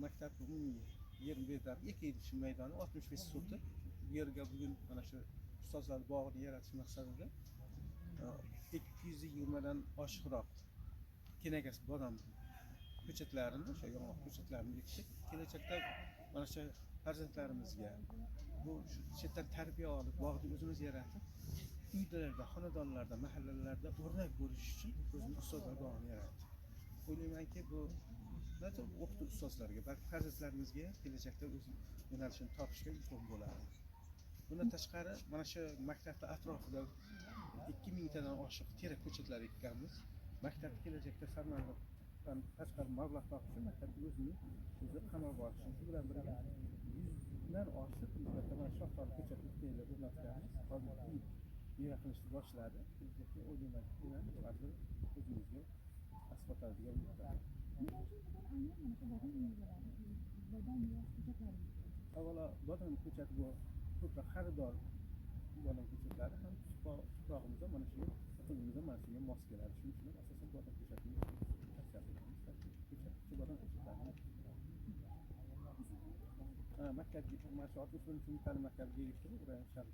maktab umumiy yer betlari ekilish maydoni 65 sotik. Bu yerga bugun mana shu ustozlar bog'ini yaratish maqsadida 220 dan oshiqroq kenagas bodom ko'chatlarini, o'sha yong'oq ko'chatlarini ekdik. Kelajakda mana shu farzandlarimizga bu chetdan tarbiya olib, bog'ni o'zimiz yaratib, uylarda, xonadonlarda, mahallalarda o'rnak bo'lish uchun o'zimiz ustozlar bog'ini yaratdik. O'ylaymanki, bu o'qituvchi ustozlarga, balki farzandlarimizga kelajakda o'z yo'nalishini topishga ilhom bo'ladi. Bundan tashqari, mana shu maktabning atrofida 2000 tadan oshiq terak ko'chatlar ekkanmiz. Maktab kelajakda samaralidan tashqari mablag' topishi, maktabni o'zi qamrab olishi. Shu bilan birga 100 dan oshiq mana shoxdor ko'chatlarni o'rnatganmiz. Hozir meva qilishni boshladi. Kelajakda o'ylaymanki, baribir o'zimizga asqotadigan bo'ladi. Avvalo bodom ko'chati bu ko'proq xaridor bodom ko'chatlari ham tuprog'imizda mana shu iqlimimizda mana shunga mos keladi. Shuning uchun asosan bodom ko'chatini bodom ko'chatlarini maktabga mana shu 61 ta'lim maktabiga erishtirib, ular shart